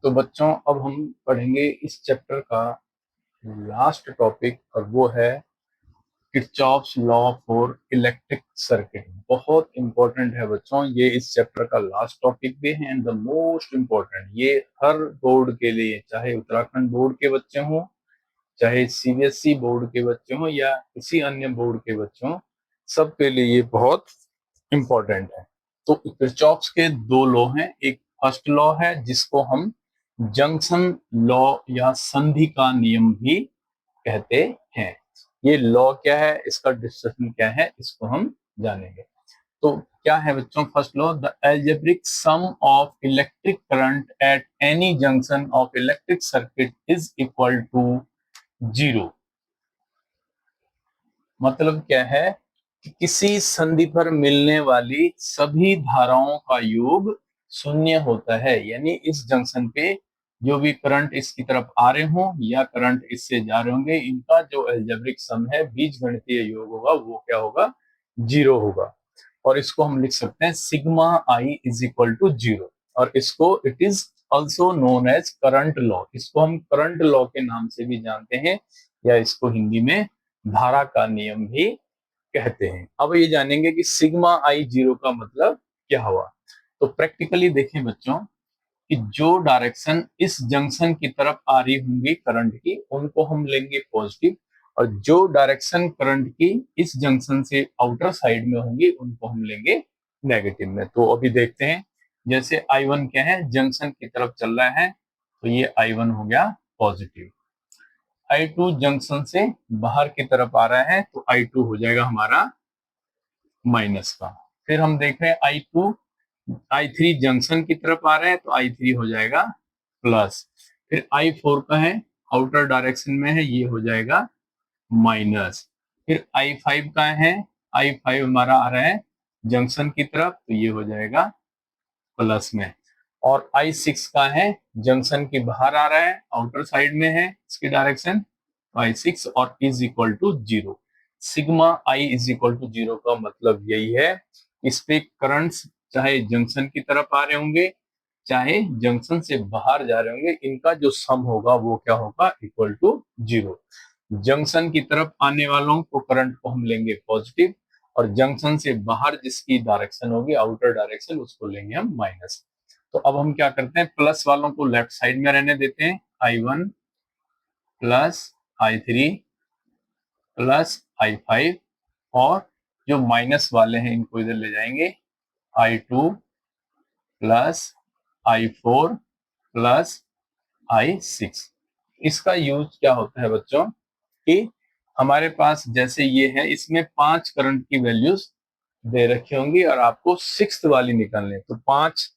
तो बच्चों अब हम पढ़ेंगे इस चैप्टर का लास्ट टॉपिक और वो है Kirchhoff's law for electric circuit. बहुत इंपॉर्टेंट है बच्चों, ये इस चैप्टर का लास्ट टॉपिक भी है एंड द मोस्ट इम्पोर्टेंट। ये हर बोर्ड के लिए, चाहे उत्तराखंड बोर्ड के बच्चे हों, चाहे सीबीएसई बोर्ड के बच्चे हों या किसी अन्य बोर्ड के बच्चे हों, सबके लिए ये बहुत इंपॉर्टेंट है। तो किरचॉफ्स के दो लॉ हैं। एक फर्स्ट लॉ है जिसको हम जंक्शन लॉ या संधि का नियम भी कहते हैं। ये लॉ क्या है, इसका डिस्कशन क्या है, इसको हम जानेंगे। तो क्या है बच्चों first law? The algebraic sum of electric current at any junction of electric circuit is equal to 0। मतलब क्या है कि किसी संधि पर मिलने वाली सभी धाराओं का योग शून्य होता है। यानी इस जंक्शन पे जो भी करंट इसकी तरफ आ रहे हों या करंट इससे जा रहे होंगे, इनका जो अलजेब्रिक सम है, बीजगणितीय योग होगा, वो क्या होगा? 0 होगा। और इसको हम लिख सकते हैं sigma I is equal to 0। और इसको it is also known as current law. इसको हम करंट लॉ के नाम से भी जानते हैं या इसको हिंदी में धारा का नियम भी कहते हैं। अब ये जानेंगे कि सिग्मा आई 0 का मतलब क्या हुआ। तो प्रैक्टिकली देखें बच्चों कि जो डायरेक्शन इस जंक्शन की तरफ आ रही होंगी करंट की, उनको हम लेंगे पॉजिटिव, और जो डायरेक्शन करंट की इस जंक्शन से आउटर साइड में होंगी, उनको हम लेंगे नेगेटिव में। तो अभी देखते हैं, जैसे I1 क्या है, जंक्शन की तरफ चल रहा है, तो ये I1 हो गया पॉजिटिव। I2 जंक्शन से बाहर की तरफ आ रहा है, तो I2 हो जाएगा हमारा माइनस का। फिर हम देख रहे हैं I3 जंक्शन की तरफ आ रहा है, तो I3 हो जाएगा प्लस। फिर I4 का है, आउटर डायरेक्शन में है, ये हो जाएगा माइनस। फिर I5 का है, I5 हमारा आ रहा है जंक्शन की तरफ, तो ये हो जाएगा प्लस में। और I6 का है, जंक्शन के बाहर आ रहा है, आउटर साइड में है इसकी डायरेक्शन, I6 और is equal to 0। Sigma I is equal to 0 का मतलब यही है, इस पे करंट्स चाहे जंक्शन की तरफ आ रहे होंगे चाहे जंक्शन से बाहर जा रहे होंगे, इनका जो सम होगा वो क्या होगा? Equal to 0। जंक्शन की तरफ आने वालों को करंट को हम लेंगे पॉजिटिव, और जंक्शन से बाहर जिसकी डायरेक्शन होगी आउटर डायरेक्शन, उसको लेंगे हम माइनस। तो अब हम क्या करते हैं, प्लस वालों को लेफ्ट साइड में रहने देते हैं, I1 plus I3 plus I5, और जो माइनस वाले हैं इनको इधर ले जाएंगे, I2 plus I4 plus I6। इसका यूज क्या होता है बच्चों कि हमारे पास जैसे ये है, इसमें 5 करंट की वैल्यूज दे रखी होंगी और आपको 6th वाली निकालनी है। तो 5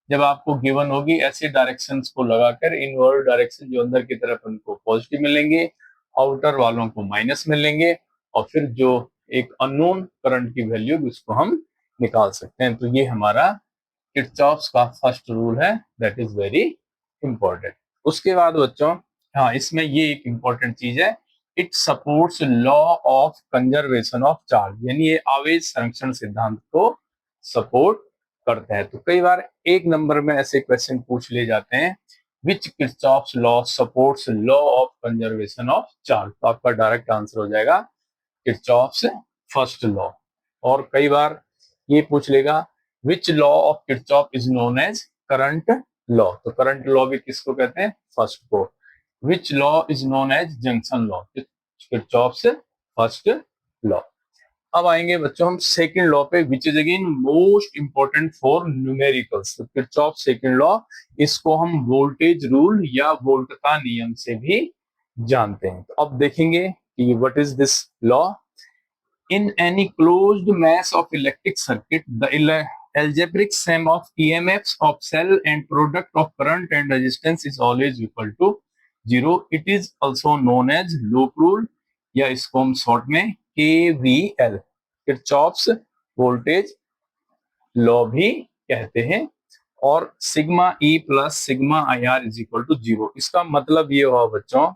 जब आपको गिवन होगी, ऐसे डायरेक्शंस को लगाकर इनवर्ड डायरेक्शन जो अंदर की तरफ उनको पॉजिटिव मिलेंगे, आउटर वालों को माइनस मिलेंगे, और फिर जो एक अननोन करंट की वैल्यू उसको हम निकाल सकते हैं। तो ये हमारा किरचॉफ्स का फर्स्ट रूल है, दैट इज वेरी इंपॉर्टेंट। उसके बाद बच्चों, हाँ, इसमें ये एक इंपॉर्टेंट चीज है, it supports law of conservation of charge, यानी ये आवेश संरक्षण सिद्धांत को सपोर्ट करता है। तो कई बार एक नंबर में ऐसे क्वेश्चन पूछ लिए जाते हैं, which Kirchhoff's law supports law of conservation of charge, तो आपका डायरेक्ट आंसर हो जाएगा किरचॉफ्स फर्स्ट लॉ। और कई बार ये पूछ लेगा, which law of Kirchhoff is known as current law, तो करंट लॉ भी किसको कहते हैं? फर्स्ट को। Which law is known as junction law, Kirchhoff's first law. अब आएंगे बच्चों हम सेकंड लॉ पे, which is again most important for numericals. तो किरचॉफ सेकंड लॉ, इसको हम वोल्टेज रूल या वोल्ट का नियम से भी जानते हैं। तो अब देखेंगे कि what is this law. In any closed mass of electric circuit, the algebraic sum of EMFs of cell and product of current and resistance is always equal to 0. It is also known as loop rule, या इसको हम short में KVL, Kirchhoff's voltage law भी कहते हैं। और sigma E plus sigma I R is equal to 0। इसका मतलब ये हुआ बच्चों,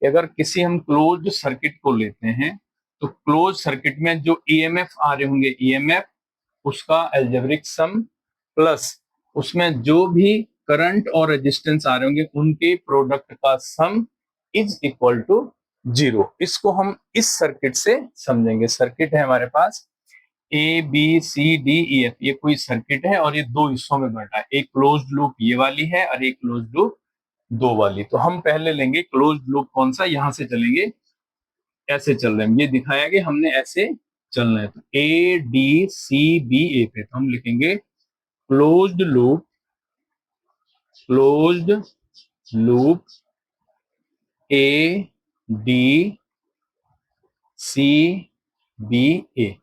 अगर किसी हम क्लोज्ड सर्किट को लेते हैं, तो क्लोज सर्किट में जो ईएमएफ आ रहे होंगे, ईएमएफ उसका एल्जेब्रिक सम प्लस उसमें जो भी करंट और रेजिस्टेंस आ रहे होंगे उनके प्रोडक्ट का सम इज इक्वल टू 0। इसको हम इस सर्किट से समझेंगे। सर्किट है हमारे पास A B C D E F, ये कोई सर्किट है और ये दो हिस्सों में बटा है। एक क्लोज्ड लूप ये वाली है और एक क्लोज्ड लूप दो वाली। तो हम पहले लेंगे क्लोज्ड लूप कौन सा, यहां से चलेंगे, ऐसे चल रहे हैं, ये दिखाया कि हमने ऐसे चलना है। तो ए डी सी बी ए पे तो हम लिखेंगे closed loop, closed loop A D C B A,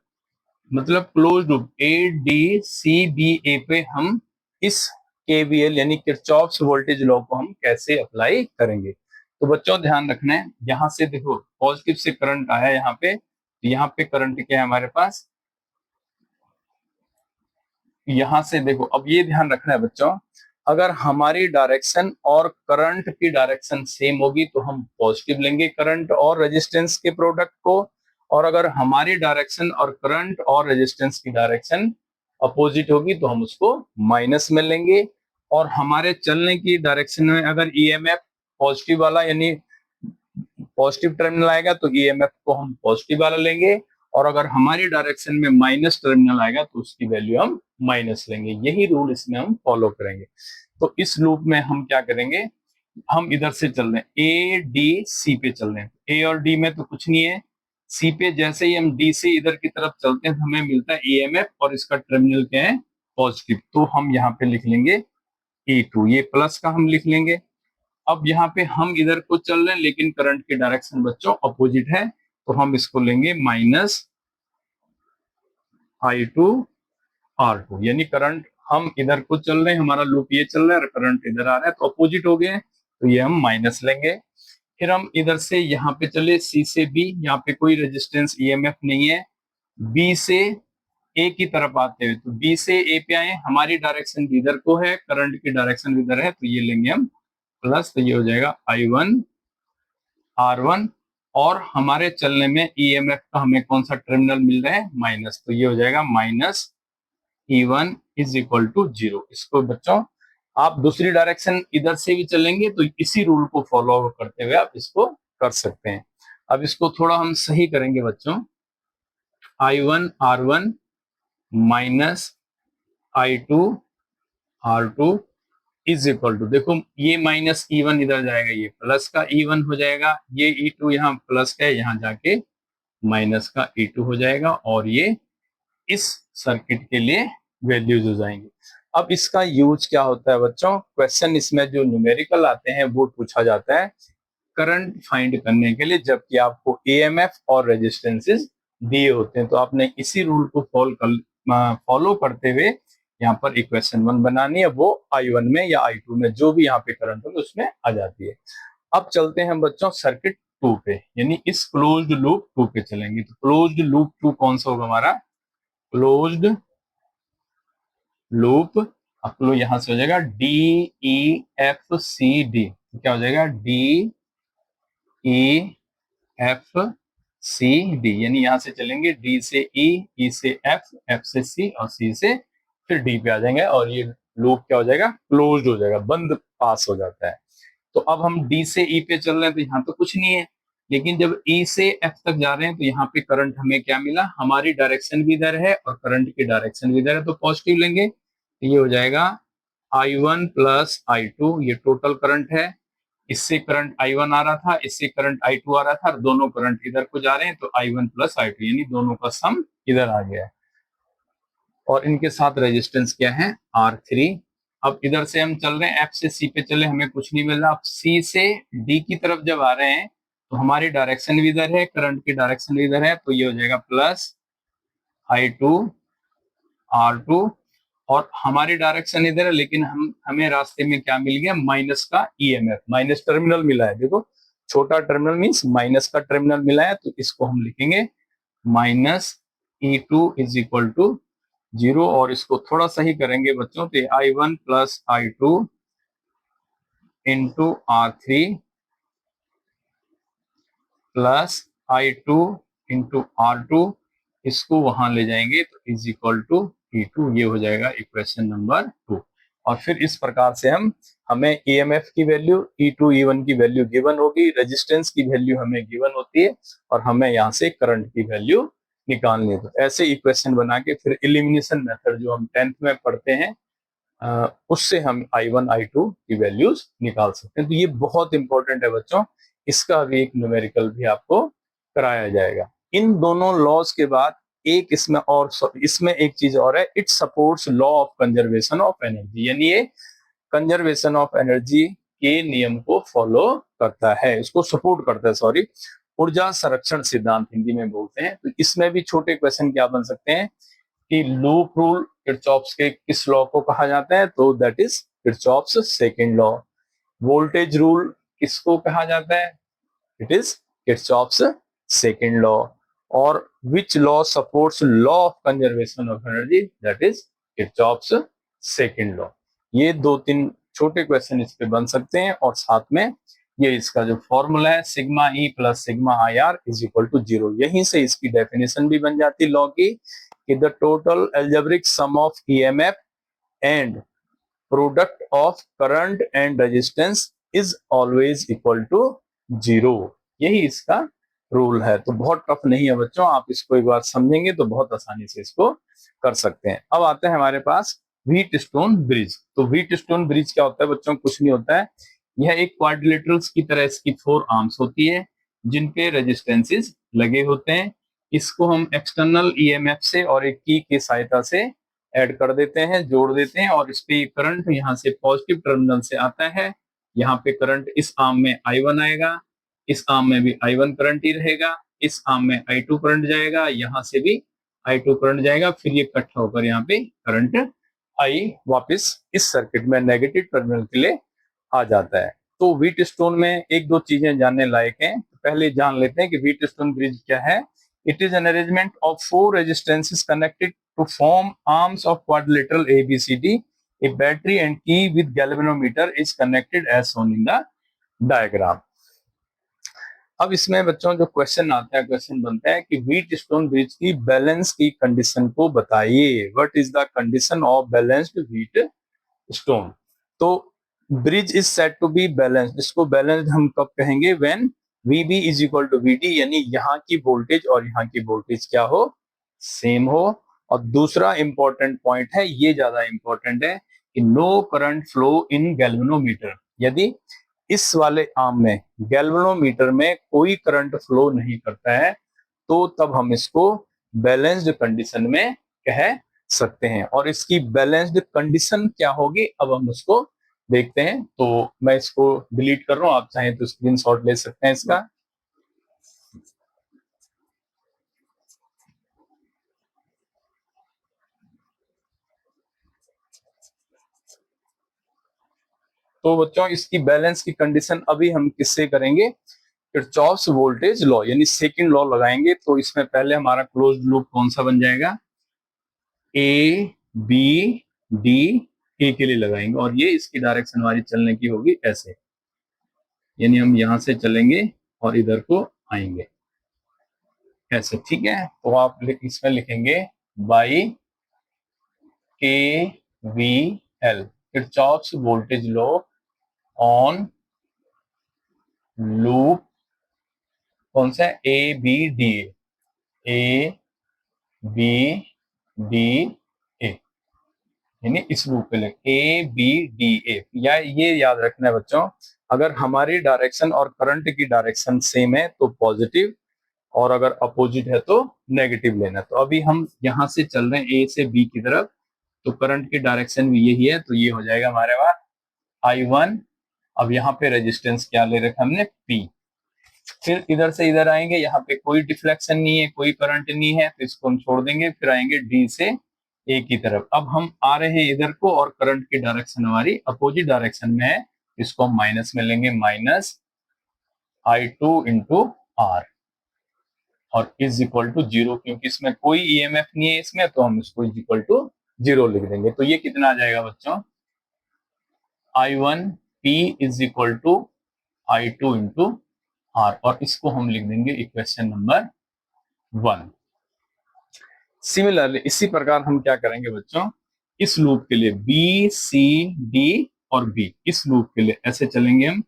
मतलब close loop A D C B A पे हम इस केवीएल यानी किरचॉफ्स वोल्टेज लॉ को हम कैसे अप्लाई करेंगे। तो बच्चों ध्यान रखना है, यहां से देखो पॉजिटिव से करंट आया यहाँ पे करंट क्या है हमारे पास, यहां से देखो। अब ये ध्यान रखना है बच्चों, अगर हमारी डायरेक्शन और करंट की डायरेक्शन सेम होगी तो हम पॉजिटिव लेंगे करंट और रेजिस्टेंस के प्रोडक्ट को, और अगर हमारी डायरेक्शन और करंट और रेजिस्टेंस की डायरेक्शन अपोजिट होगी तो हम उसको माइनस में लेंगे। और हमारे चलने की डायरेक्शन में अगर ईएमएफ पॉजिटिव वाला यानी पॉजिटिव टर्मिनल आएगा तो ईएमएफ को हम पॉजिटिव वाला लेंगे, और अगर हमारी डायरेक्शन में माइनस टर्मिनल आएगा तो उसकी वैल्यू हम माइनस लेंगे। यही रूल इसमें हम फॉलो करेंगे। तो इस लूप में हम क्या करेंगे, हम इधर से चल रहे हैं ए डी सी पे चल रहे हैं, ए और डी में तो कुछ नहीं है, सी पे जैसे ही हम डी से इधर की तरफ चलते हैं तो हमें मिलता है ईएमएफ और इसका टर्मिनल क्या है पॉजिटिव, तो हम यहाँ पे लिख लेंगे E2, ये प्लस का हम लिख लेंगे। अब यहाँ पे हम इधर को चल रहे हैं लेकिन करंट की डायरेक्शन बच्चों अपोजिट है, तो हम इसको लेंगे माइनस I2 R2, यानी करंट हम इधर को चल रहे हैं, हमारा लूप ये चल रहा है और करंट इधर आ रहा है तो अपोजिट हो गए, तो ये हम माइनस लेंगे। फिर हम इधर से यहाँ पे चले सी से बी, यहाँ पे कोई रेजिस्टेंस ईएमएफ नहीं है। बी से ए की तरफ आते हुए, तो बी से ए पे आए, हमारी डायरेक्शन इधर को है, करंट की डायरेक्शन इधर है, तो ये लेंगे हम प्लस, तो ये हो जाएगा I1 R1, और हमारे चलने में ईएमएफ का हमें कौन सा टर्मिनल मिल रहा है माइनस, तो ये हो जाएगा minus E1 is equal to 0। इसको बच्चों आप दूसरी डायरेक्शन इधर से भी चलेंगे तो इसी रूल को फॉलो करते हुए आप इसको कर सकते हैं। अब इसको थोड़ा हम सही करेंगे बच्चों, I1 R1 minus I2 R2 is equal to, देखो ये माइनस E1 इधर जाएगा, ये प्लस का E1 हो जाएगा, ये E2 यहाँ प्लस का है, यहाँ जाके माइनस का E2 हो जाएगा, और ये इस सर्किट के लिए वैल्यूज हो जाएंगी। अब इसका यूज क्या होता है बच्चों, क्वेश्चन इसमें जो न्यूमेरिकल आते हैं वो पूछा जाता है करंट फाइंड करने के लिए, जबकि आपको एएमएफ और रेजिस्टेंसेस दिए होते हैं। तो आपने इसी रूल को फॉलो करते हुए यहाँ पर इक्वेशन 1 बनानी है, वो I1 में या I2 में जो भी यहाँ पे करंट होगा उसमें आ जाती है। अब चलते हैं बच्चों सर्किट 2 पे, यानी इस क्लोज्ड लूप 2 पे चलेंगे। तो क्लोज्ड लूप 2 कौन सा होगा हमारा, क्लोज्ड लूप, आपको यहां से हो जाएगा DEFCD, तो क्या हो जाएगा DEFCD, यानी यहां से चलेंगे D से E से F, F से C और C से फिर D पे आ जाएंगे, और ये लूप क्या हो जाएगा क्लोज्ड हो जाएगा, बंद पास हो जाता है। तो अब हम D से E पे चल रहे हैं तो यहाँ तो कुछ नहीं है, लेकिन जब E से F तक जा रहे हैं तो यहाँ पे करंट हमें क्या मिला, हमारी डायरेक्शन भी इधर है और करंट की डायरेक्शन भी इधर है, तो पॉजिटिव लेंगे, ये हो जाएगा I1 प्लस I2, ये टोटल करंट है। इससे करंट I1 आ रहा था, इससे करंट I2 आ रहा था, और दोनों करंट इधर को जा रहे हैं, तो I1 प्लस I2 यानी दोनों का सम इधर आ गया है, और इनके साथ रेजिस्टेंस क्या है R3। अब इधर से हम चल रहे हैं F से C पे चले, हमें कुछ नहीं मिल रहा। अब C से D की तरफ जब आ रहे हैं तो हमारी डायरेक्शन भी इधर है, करंट की डायरेक्शन भी इधर है, तो ये हो जाएगा प्लस I2 R2, और हमारी डायरेक्शन इधर है लेकिन हमें रास्ते में क्या मिल गया, माइनस का ईएमएफ, माइनस टर्मिनल मिला है। देखो छोटा टर्मिनल मीन्स माइनस का टर्मिनल मिला है, तो इसको हम लिखेंगे minus E2 is equal to 0, और इसको थोड़ा सही करेंगे बच्चों तो I1 plus I2 into R3 plus I2 into R2, इसको वहां ले जाएंगे तो इज इक्वल टू E2, ये हो जाएगा इक्वेशन नंबर 2। और फिर इस प्रकार से हमें ईएमएफ की वैल्यू E2 E1 की वैल्यू गिवन होगी, रेजिस्टेंस की वैल्यू हमें गिवन होती है और हमें यहाँ से करंट की वैल्यू निकालनी है। तो ऐसे इक्वेशन बना के फिर एलिमिनेशन मेथड जो हम 10th में पढ़ते हैं उससे हम I1 I2 की वैल्यूज निकाल सकते हैं। तो ये बहुत इंपॉर्टेंट है बच्चों, इसका भी एक न्यूमेरिकल भी आपको कराया जाएगा। इन दोनों लॉज के बाद एक इसमें एक चीज और है, it supports law of conservation of energy, यानी ये कंजर्वेशन ऑफ एनर्जी के नियम को फॉलो करता है, इसको सपोर्ट करता है, सॉरी, ऊर्जा संरक्षण सिद्धांत हिंदी में बोलते हैं। तो इसमें भी छोटे क्वेश्चन क्या बन सकते हैं कि लूप रूल किरचॉफ्स के किस लॉ को कहा जाता है, तो that is Kirchhoff's second law. Voltage rule किसको कहा जाता है, it is Kirchhoff's second law. और which law supports law of conservation of energy, that is Kirchhoff's second law. ये 2-3 छोटे क्वेश्चन इस पे बन सकते हैं और साथ में ये इसका जो फॉर्मूला है sigma E plus sigma I R is equal to 0, यहीं से इसकी डेफिनेशन भी बन जाती लॉ की कि the total algebraic sum of EMF and product of current and resistance is always equal to 0। यही इसका रूल है। तो बहुत टफ नहीं है बच्चों, आप इसको एक बार समझेंगे तो बहुत आसानी से इसको कर सकते हैं। अब आते हैं हमारे पास व्हीट स्टोन ब्रिज। तो व्हीट स्टोन ब्रिज क्या होता है बच्चों, कुछ नहीं होता है, यह एक क्वाड्रिलेटरल्स की तरह इसकी 4 आर्म्स होती है जिनपे रेजिस्टेंसेस लगे होते हैं। इसको हम एक्सटर्नल ईएमएफ से और एक की सहायता से ऐड कर देते हैं, जोड़ देते हैं और इस पे करंट यहाँ से पॉजिटिव टर्मिनल से आता है। यहाँ पे करंट इस आर्म में I1 आएगा, इस आर्म में भी I1 करंट ही रहेगा, इस आर्म में I2 करंट जाएगा, यहाँ से भी I2 करंट जाएगा, फिर ये इकट्ठा होकर यहाँ पे करंट I वापस इस सर्किट में नेगेटिव टर्मिनल के लिए आ जाता है। तो व्हीट स्टोन में एक दो चीजें जानने लायक हैं। पहले जान लेते हैं कि व्हीट स्टोन ब्रिज क्या है। It is an arrangement of 4 resistances connected to form arms of quadrilateral ABCD. A battery and key with galvanometer is connected as shown in the diagram. अब इसमें बच्चों जो क्वेश्चन आता है, क्वेश्चन बनता है कि व्हीट स्टोन ब्रिज की बैलेंस की कंडीशन को बताइए। What is the condition of balanced Wheatstone. तो bridge is said to be balanced, इसको बैलेंस्ड हम कब कहेंगे, when VB is equal to VD, यानी यहाँ की वोल्टेज और यहाँ की वोल्टेज क्या हो, सेम हो। और दूसरा इंपॉर्टेंट पॉइंट है, ये ज्यादा इंपॉर्टेंट है कि no current flow in galvanometer. यदि इस वाले आर्म में गैल्वेनोमीटर में कोई करंट फ्लो नहीं करता है तो तब हम इसको बैलेंस्ड कंडीशन में कह सकते हैं। और इसकी बैलेंस्ड कंडीशन क्या होगी अब हम उसको देखते हैं। तो मैं इसको डिलीट कर रहा हूं, आप चाहें तो स्क्रीनशॉट ले सकते हैं इसका। तो बच्चों इसकी बैलेंस की कंडीशन अभी हम किससे करेंगे, किरचॉफ्स वोल्टेज लॉ यानी सेकंड लॉ लगाएंगे। तो इसमें पहले हमारा क्लोज्ड लूप कौन सा बन जाएगा, ABD A के लिए लगाएंगे और ये इसकी डायरेक्शन हमारी चलने की होगी ऐसे, यानी हम यहां से चलेंगे और इधर को आएंगे ऐसे, ठीक है। तो आप इसमें लिखेंगे by KVL, Kirchhoff's voltage law on loop कौन सा है, ABD यानी इस लूप पे लिख ABDA। या ये याद रखना है बच्चों, अगर हमारी डायरेक्शन और करंट की डायरेक्शन सेम है तो पॉजिटिव और अगर अपोजिट है तो नेगेटिव लेना। तो अभी हम यहाँ से चल रहे हैं A से B की तरफ, तो करंट की डायरेक्शन भी यही है, तो ये हो जाएगा हमारे पास I1। अब यहाँ पे रेजिस्टेंस क्या ले रखा हमने, P। फिर इधर से इधर आएंगे, यहाँ पे कोई डिफ्लेक्शन नहीं है, कोई करंट नहीं है, तो इसको हम छोड़ देंगे। फिर आएंगे D से A की तरफ। अब हम आ रहे हैं इधर को और करंट की डायरेक्शन हमारी अपोजिट डायरेक्शन में है, इसको हम माइनस में लेंगे, माइनस I2 इंटू R और इज इक्वल टू 0, क्योंकि इसमें कोई ईएमएफ नहीं है इसमें, तो हम इसको इज इक्वल टू 0 लिख देंगे। तो ये कितना आ जाएगा बच्चों, I1P is equal to I2 into R और इसको हम लिख देंगे इक्वेशन नंबर 1। सिमिलरली इसी प्रकार हम क्या करेंगे बच्चों, इस लूप के लिए बी सी डी और बी, इस लूप के लिए ऐसे चलेंगे हम,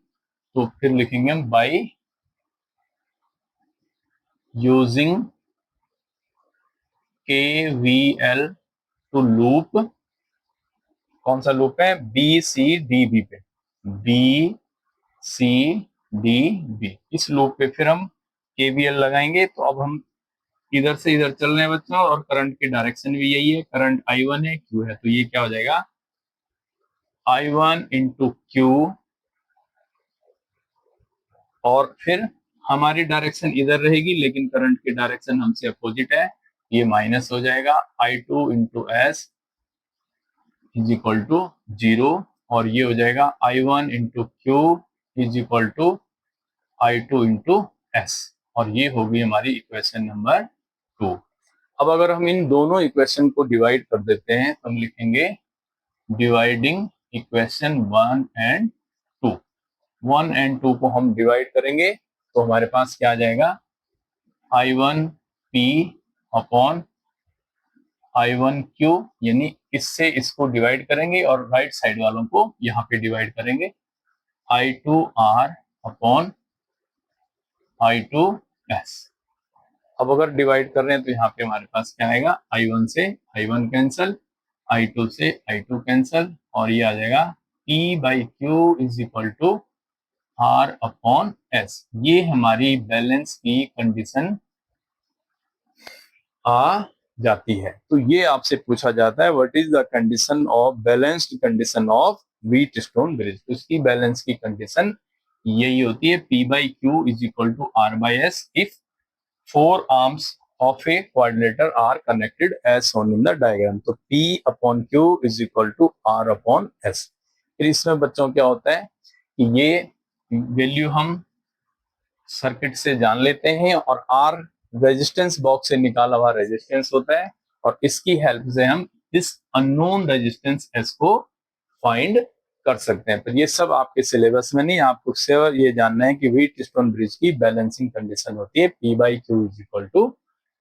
तो फिर लिखेंगे हम by using KVL to loop, कौन सा लूप है, बी सी डी बी पे, बी सी डी बी, इस लूप पे फिर हम KVL लगाएंगे। तो अब हम इधर से इधर चल रहे हैं बच्चों, और करंट की डायरेक्शन भी यही है, करंट I1 है, Q है, तो ये क्या हो जाएगा, I1 इंटू क्यू, और फिर हमारी डायरेक्शन इधर रहेगी लेकिन करंट की डायरेक्शन हमसे अपोजिट है, ये माइनस हो जाएगा, I2 into S is equal to 0, और ये हो जाएगा I1 into Q is equal to I2 into S, और ये होगी हमारी इक्वेशन नंबर 2। अब अगर हम इन दोनों इक्वेशन को डिवाइड कर देते हैं तो हम लिखेंगे डिवाइडिंग इक्वेशन 1 एंड 2, 1 एंड 2 को हम डिवाइड करेंगे तो हमारे पास क्या आ जाएगा, I1P अपॉन I1Q, यानी इससे इसको डिवाइड करेंगे और राइट साइड वालों को यहाँ पे डिवाइड करेंगे, I2R अपॉन I2S। अब अगर डिवाइड कर रहे हैं तो यहाँ पे हमारे पास क्या आएगा, I1 से I1 कैंसल, I2 से I2 कैंसल, और ये आ जाएगा P by Q is equal to R upon S। ये हमारी बैलेंस की कंडीशन आ जाती है। तो ये आपसे पूछा जाता है what is the condition of balanced condition of Wheatstone bridge. उसकी बैलेंस की कंडीशन यही होती है, P by Q is equal to R by S if 4 arms of a quadrilateral are connected as shown in the diagram. तो P upon Q is equal to R upon S। फिर इसमें बच्चों क्या होता है कि ये वैल्यू हम सर्किट से जान लेते हैं, और R रेजिस्टेंस बॉक्स से निकाला हुआ रेजिस्टेंस होता है, और इसकी हेल्प से हम इस अननोन रेजिस्टेंस S को फाइंड कर सकते हैं। तो ये सब आपके सिलेबस में नहीं, आपको सिर्फ ये जानना है कि व्हीटस्टोन ब्रिज की बैलेंसिंग कंडीशन होती है P by Q is equal to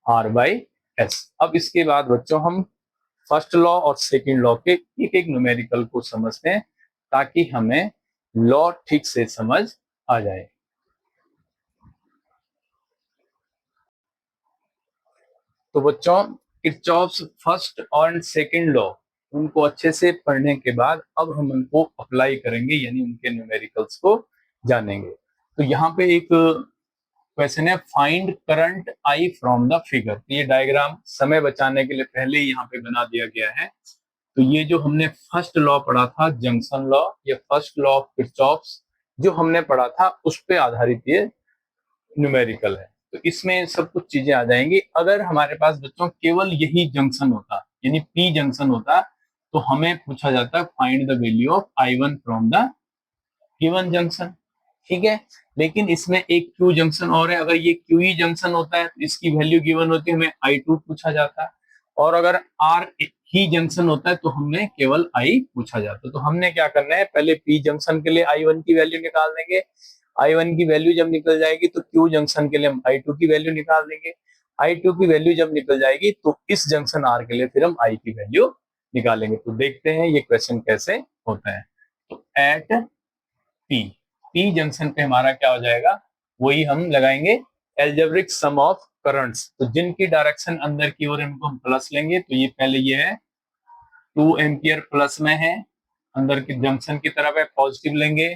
R by S। अब इसके बाद बच्चों हम फर्स्ट लॉ और सेकंड लॉ के एक एक न्यूमेरिकल को समझते हैं ताकि हमें लॉ ठीक से समझ आ जाए। तो बच्चों किरचॉफ्स फर्स्ट और सेकंड लॉ, उनको अच्छे से पढ़ने के बाद अब हम उनको अप्लाई करेंगे, यानी उनके न्यूमेरिकल्स को जानेंगे। तो यहाँ पे एक क्वेश्चन है, find current I from the figure. ये डायग्राम समय बचाने के लिए पहले ही यहाँ पे बना दिया गया है। तो ये जो हमने फर्स्ट लॉ पढ़ा था जंक्शन लॉ, ये फर्स्ट लॉ ऑफ किरचॉफ्स जो हमने पढ़ा था उस पे आधारित ये न्यूमेरिकल है। तो इसमें सब कुछ चीजें आ जाएंगी। अगर हमारे पास बच्चों केवल यही जंक्शन होता, यानी P जंक्शन होता, तो हमें पूछा जाता find the value of I1 from the given junction, ठीक है। लेकिन इसमें एक Q जंक्शन और है, अगर ये QE जंक्शन होता है तो इसकी वैल्यू गिवन होती है, हमें I2 पूछा जाता, और अगर R ही जंक्शन होता है तो हमें केवल I पूछा जाता। तो हमने क्या करना है, पहले P जंक्शन के लिए I1 की वैल्यू निकाल देंगे, I1 की वैल्यू जब निकल जाएगी तो Q जंक्शन के लिए हम I2 की वैल्यू निकाल देंगे, I2 की वैल्यू जब निकल जाएगी तो इस जंक्शन R के लिए फिर हम I की वैल्यू निकालेंगे। तो देखते हैं ये क्वेश्चन कैसे होता है। तो एट P जंक्शन पे हमारा क्या हो जाएगा, वही हम लगाएंगे एल्जेब्रिक सम ऑफ करंट्स। तो जिनकी डायरेक्शन अंदर की ओर इनको हम प्लस लेंगे, तो ये पहले ये है 2 एम्पियर प्लस में है, अंदर की जंक्शन की तरफ है, पॉजिटिव लेंगे।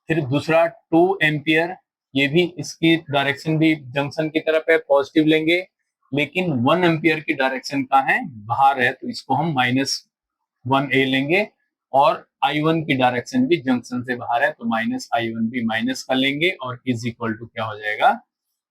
फिर दूसरा 2 एम्पियर, ये भी इसकी डायरेक्शन भी जंक्शन की तरफ है, पॉजिटिव लेंगे, लेकिन 1 एम्पियर की डायरेक्शन कहाँ है, बाहर है, तो इसको हम -1A लेंगे, और I1 की डायरेक्शन भी जंक्शन से बाहर है, तो -I1 भी माइनस का लेंगे, और इज इक्वल टू क्या हो जाएगा,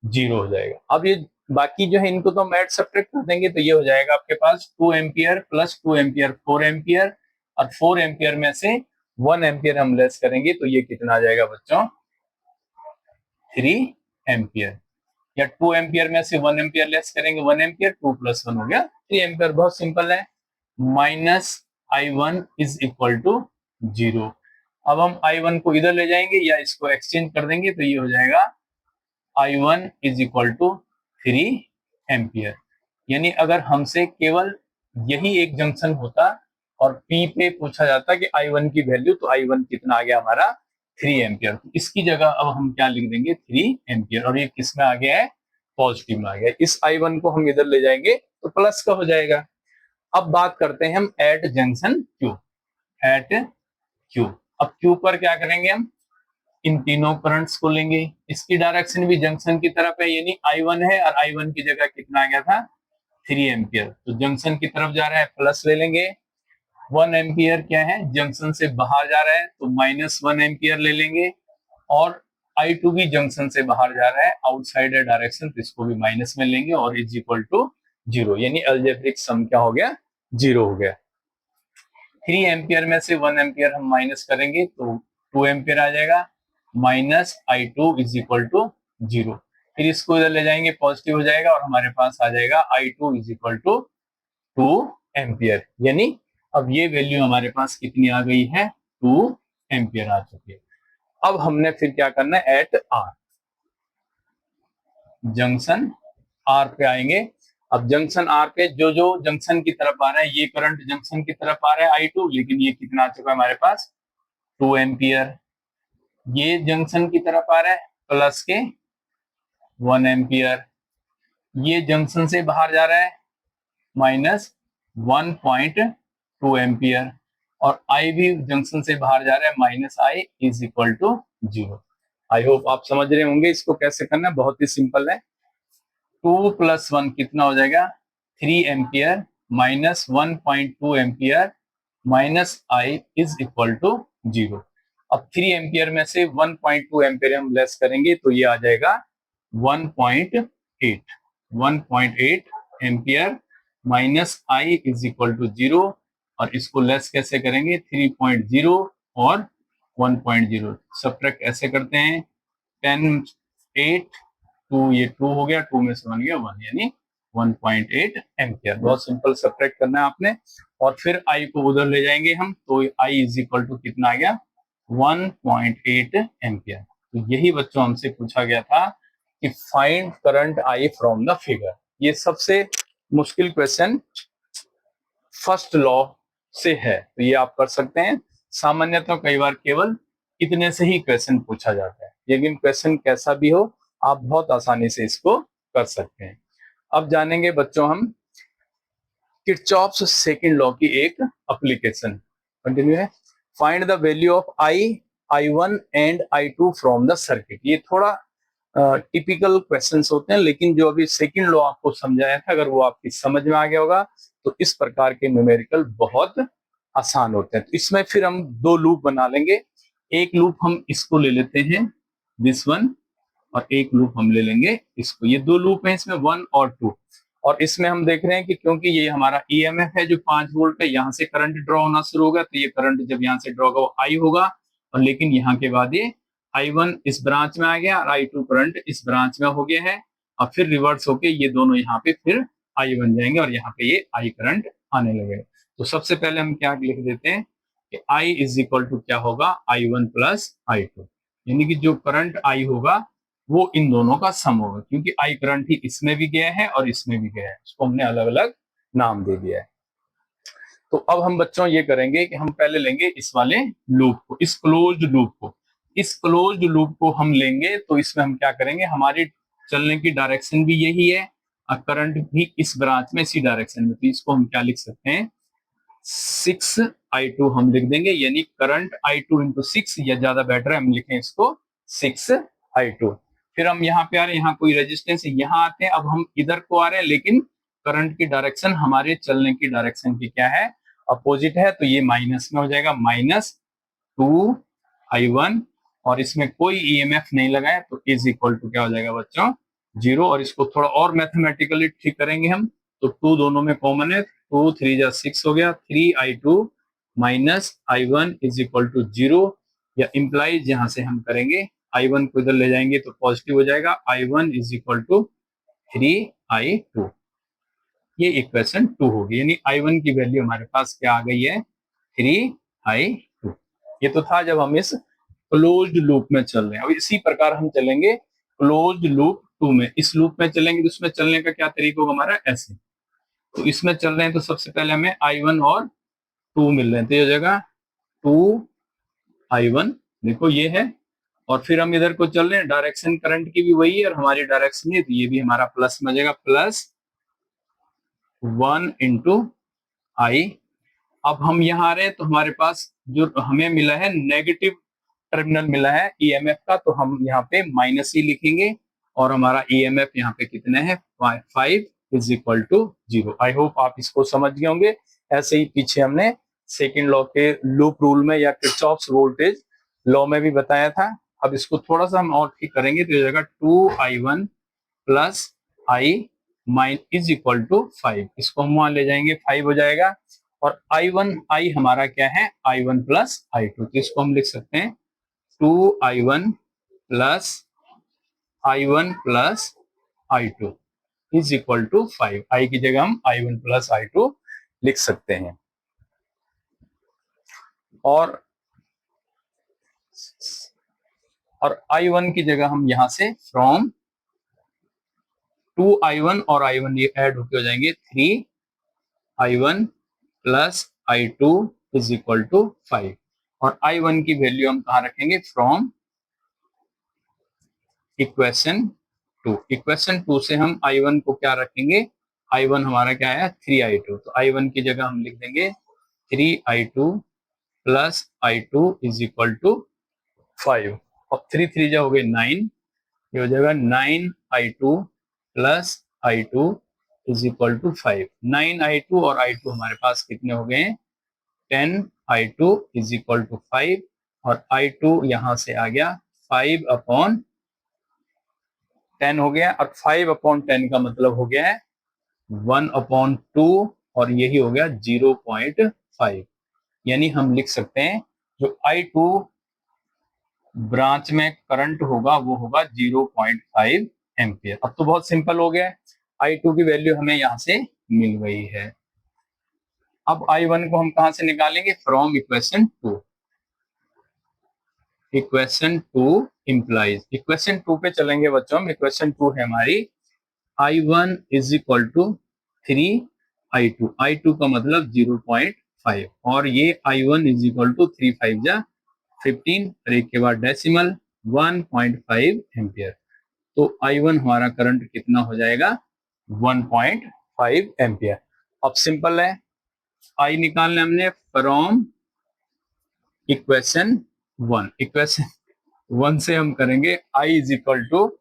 0 हो जाएगा। अब ये बाकी जो है इनको तो हम ऐड सब्ट्रैक्ट कर देंगे, तो ये हो जाएगा आपके पास 2 एम्पियर प्लस 2 एम्पियर 4 एम्पियर, और 4 एम्पियर में से 1 एम्पियर हम लेस करेंगे, तो ये कितना आ जाएगा बच्चों, 3 एम्पियर। या 2 एम्पियर में से 1 एम्पियर लेस करेंगे, 1 एम्पियर, 2 + 1 हो गया 3 एम्पियर। बहुत सिंपल है, -I1 इज इक्वल टू 0। अब हम I1 को इधर ले जाएंगे या इसको एक्सचेंज कर देंगे, तो ये हो जाएगा I1 is equal to 3 ampere. यानी अगर हमसे केवल यही एक जंक्शन होता और P पे पूछा जाता कि I1 की वैल्यू, तो I1 कितना आ गया हमारा 3 एम्पियर। तो इसकी जगह अब हम क्या लिख देंगे 3 एम्पियर, और ये किस में आ गया है पॉजिटिव में आ गया। इस I1 को हम इधर ले जाएंगे तो प्लस का हो जाएगा। अब बात करते हैं हम at junction Q, at Q। अब Q पर क्या करेंगे हम, इन तीनों करंट्स को लेंगे, इसकी डायरेक्शन भी जंक्शन की तरफ है, यानी I1 है और I1 की जगह कितना आ गया था 3 एम्पियर, तो जंक्शन की तरफ जा रहा है प्लस ले लेंगे। 1 एम्पियर क्या है जंक्शन से बाहर जा रहा है तो -1 एम्पियर ले लेंगे, और I2 भी जंक्शन से बाहर जा रहा है आउटसाइड डायरेक्शन, तो इसको भी माइनस में लेंगे और इज इक्वल टू 0, यानी अलजेब्रिक सम क्या हो गया 0 हो गया। 3 एम्पियर में से 1 एम्पियर हम माइनस करेंगे तो 2 एम्पियर आ जाएगा, -I2 इज इक्वल टू 0। फिर इसको इधर ले जाएंगे पॉजिटिव हो जाएगा और हमारे पास आ जाएगा I2 is equal to 2 ampere, यानी अब ये वैल्यू हमारे पास कितनी आ गई है 2 एम्पियर आ चुकी है। अब हमने फिर क्या करना है एट R, जंक्शन R पे आएंगे। अब जंक्शन R पे जो जो जंक्शन की तरफ आ रहा है, ये करंट जंक्शन की तरफ आ रहा है I2, लेकिन ये कितना आ चुका है हमारे पास 2 एम्पियर। ये जंक्शन की तरफ आ रहा है प्लस के 1 एम्पियर, ये जंक्शन से बाहर जा रहा है -1.2 एम्पियर, और I भी जंक्शन से बाहर जा रहा है -I is equal to 0। I hope आप समझ रहे होंगे इसको कैसे करना है, बहुत ही सिंपल है। 2 + 1 कितना हो जाएगा 3 ampere, -1.2 ampere -I is equal to 0। अब 3 एम्पियर में से 1.2 एम्पियर हम लेस करेंगे तो ये आ जाएगा 1.8 ampere -I is equal to 0, और इसको लेस कैसे करेंगे 3.0 और 1.0 सब्ट्रैक्ट ऐसे करते हैं 10 8 2, ये 2 हो गया, 2 में से 1 गया 1, यानी 1.8 एम्पियर। बहुत सिंपल सब्ट्रैक्ट करना है आपने, और फिर I को उधर ले जाएंगे हम तो I इज इक्वल टू कितना आ गया 1.8 एम्पियर। तो यही बच्चों हमसे पूछा गया था कि find current I from the figure. ये सबसे मुश्किल क्वेश्चन फर्स्ट लॉ से है, तो ये आप कर सकते हैं। सामान्यतः कई बार केवल इतने से ही क्वेश्चन पूछा जाता है, लेकिन क्वेश्चन कैसा भी हो आप बहुत आसानी से इसको कर सकते हैं। अब जानेंगे बच्चों हम किरचॉफ्स सेकंड लॉ की एक एप्लीकेशन। कंटिन्यू है, find the value of I1 and I2 from the circuit. ये थोड़ा टिपिकल क्वेश्चंस होते हैं, लेकिन जो अभी सेकंड लॉ आपको समझाया था अगर वो आपकी समझ में आ गया होगा तो इस प्रकार के न्यूमेरिकल बहुत आसान होते हैं। तो इसमें फिर हम 2 लूप बना लेंगे। एक लूप हम इसको ले लेते हैं दिस वन, और एक लूप हम ले लेंगे इसको। ये 2 लूप हैं इसमें 1 और 2, और इसमें हम देख रहे हैं कि क्योंकि ये हमारा EMF है जो 5 वोल्ट का, यहाँ से करंट ड्रॉ होना शुरू होगा, तो ये करंट जब यहाँ से ड्रॉ होगा वो I होगा, और लेकिन यहाँ के बाद ये I1 इस ब्रांच में आ गया और I2 करंट इस ब्रांच में हो गया है, और फिर रिवर्स होके ये दोनों यहाँ पे फिर I बन जाएंगे और यहाँ पे ये I करंट आने लगेगा। तो सबसे पहले हम क्या लिख देते हैं कि I इज इक्वल टू क्या होगा I1 + I2, यानी कि जो करंट I होगा वो इन दोनों का सम होगा, क्योंकि I करंट ही इसमें भी गया है और इसमें भी गया है, उसको हमने अलग अलग नाम दे दिया है। तो अब हम बच्चों ये करेंगे कि हम पहले लेंगे इस वाले लूप को, इस क्लोज्ड लूप को। इस क्लोज्ड लूप को हम लेंगे तो इसमें हम क्या करेंगे, हमारी चलने की डायरेक्शन भी यही है और करंट भी इस ब्रांच में इसी डायरेक्शन में, तो इसको हम क्या लिख सकते हैं 6I2 हम लिख देंगे, यानी करंट I2 × 6, या ज्यादा बेटर है हम लिखें इसको 6I2। फिर हम यहाँ पे आ रहे हैं, यहाँ कोई रेजिस्टेंस है, यहाँ आते हैं, अब हम इधर को आ रहे हैं, लेकिन करंट की डायरेक्शन हमारे चलने की डायरेक्शन की क्या है अपोजिट है, तो ये माइनस में हो जाएगा -2I1, और इसमें कोई EMF नहीं लगा है तो इज इक्वल टू क्या हो जाएगा बच्चों 0। और इसको थोड़ा और मैथमेटिकली ठीक करेंगे हम, तो 2 दोनों में कॉमन है, 2 3 जा 6 हो गया, 3I2 - I1 is equal to 0, या इंप्लाइज यहां से हम करेंगे I1 को इधर ले जाएंगे तो पॉजिटिव हो जाएगा, I1 is equal to 3I2। ये इक्वेशन 2 होगी, यानी I1 की वैल्यू हमारे पास क्या आ गई है 3I2। ये तो था जब हम इस क्लोज्ड लूप में चल रहे हैं। अब इसी प्रकार हम चलेंगे क्लोज्ड लूप 2 में। इस लूप में चलेंगे तो उसमें चलने का क्या तरीका होगा हमारा ऐसे, तो इसमें चल रहे हैं तो सबसे पहले हमें I1 और 2 मिल रहे हैं, तो ये हो जाएगा 2I1, देखो ये है। और फिर हम इधर को चल रहे हैं, डायरेक्शन करंट की भी वही है और हमारी डायरेक्शन है, तो ये भी हमारा प्लस में जाएगा, प्लस 1 इंटू आई। अब हम यहाँ आ रहे हैं तो हमारे पास जो हमें मिला है नेगेटिव टर्मिनल मिला है ईएमएफ का, तो हम यहाँ पे माइनस ही लिखेंगे और हमारा ईएमएफ यहाँ पे कितना है 5 is equal to 0। I hope आप इसको समझ गए होंगे। ऐसे ही पीछे हमने सेकंड लॉ के लूप रूल में या किरचॉफ्स वोल्टेज लॉ में भी बताया था। अब इसको थोड़ा सा हम और ठीक करेंगे तो ये जाएगा 2I1 plus I mine is equal to 5। इसको हम वहां ले जाएंगे, 5 हो जाएगा। और I हमारा क्या है I1 प्लस I2, तो इसको हम लिख सकते हैं 2I1 plus I1 plus I2 is equal to 5। I की जगह हम I1 प्लस I2 लिख सकते हैं। और I1 की जगह हम यहां से फ्रॉम 2I1 और I1 ये ऐड होके हो जाएंगे 3I1 plus I2 is equal to 5। और I1 की वैल्यू हम कहाँ रखेंगे, फ्रॉम इक्वेशन 2। इक्वेशन 2 से हम I1 को क्या रखेंगे, I1 हमारा क्या है 3I2, तो I1 की जगह हम लिख देंगे 3I2 plus I2 is equal to 5। और 3 3 जो हो गए 9, ये हो जाएगा 9I2 plus I2 is equal to 5। 9I2 और I2 हमारे पास कितने हो गए, 10I2 इज इक्वल टू 5। और I2 यहां से आ गया 5/10 हो गया, और 5/10 का मतलब हो गया है 1/2, और यही हो गया 0.5। यानी हम लिख सकते हैं जो I2 ब्रांच में करंट होगा वो होगा 0.5 एम्पियर। अब तो बहुत सिंपल हो गया है, I2 की वैल्यू हमें यहां से मिल गई है। अब I1 को हम कहां से निकालेंगे, from equation 2। Equation 2 implies, equation 2 पे चलेंगे बच्चों। हम इक्वेशन 2 है हमारी I1 is equal to 3I2, I2 का मतलब 0.5, और ये I1 इज इक्वल टू 3 5 जा 15 और एक के बाद डेसिमल 1.5 एम्पियर। तो I1 हमारा करंट कितना हो जाएगा 1.5 एम्पियर। अब सिंपल है, I निकालने हमने फ्रॉम इक्वेशन 1। इक्वेशन 1 से हम करेंगे I is equal to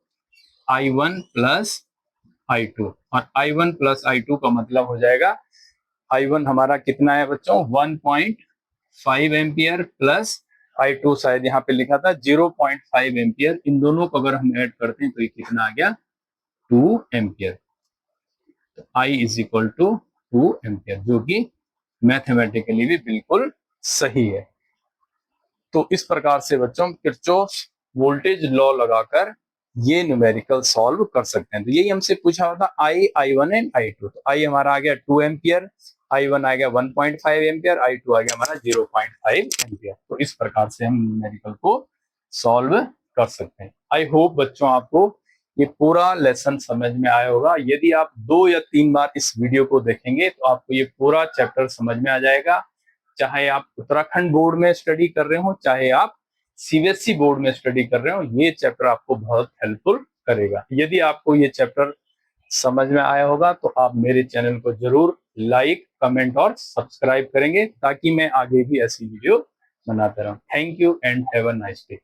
I1 plus I2, और I1 प्लस I2 का मतलब हो जाएगा I1 हमारा कितना है बच्चों 1.5 एम्पियर प्लस I2 शायद यहाँ पे लिखा था 0.5 एम्पियर। इन दोनों को अगर हम ऐड करते हैं तो ये कितना आ गया 2 एम्पियर। तो I is equal to 2 ampere, जो कि मैथमेटिकली भी बिल्कुल सही है। तो इस प्रकार से बच्चों किरचॉफ वोल्टेज लॉ लगाकर ये न्यूमेरिकल सॉल्व कर सकते हैं। तो यही हमसे पूछा हुआ था I1 एंड I2। तो I हमारा आ गया 2 एम्पियर, I1 आ गया 1.5 एम्पियर, I2 आ गया हमारा 0.5 एम्पियर। तो इस प्रकार से हम न्यूमेरिकल को सॉल्व कर सकते हैं। आई होप बच्चों आपको ये पूरा लेसन समझ में आया होगा। यदि आप 2 या 3 बार इस वीडियो को देखेंगे तो आपको ये पूरा चैप्टर समझ में आ जाएगा। चाहे आप उत्तराखंड बोर्ड में स्टडी कर रहे हो, चाहे आप सीबीएसई बोर्ड में स्टडी कर रहे हो, ये चैप्टर आपको बहुत हेल्पफुल करेगा। यदि आपको ये चैप्टर समझ में आया होगा तो आप मेरे चैनल को जरूर लाइक, कमेंट और सब्सक्राइब करेंगे, ताकि मैं आगे भी ऐसी वीडियो बनाता रहूं। Thank you and have a nice day.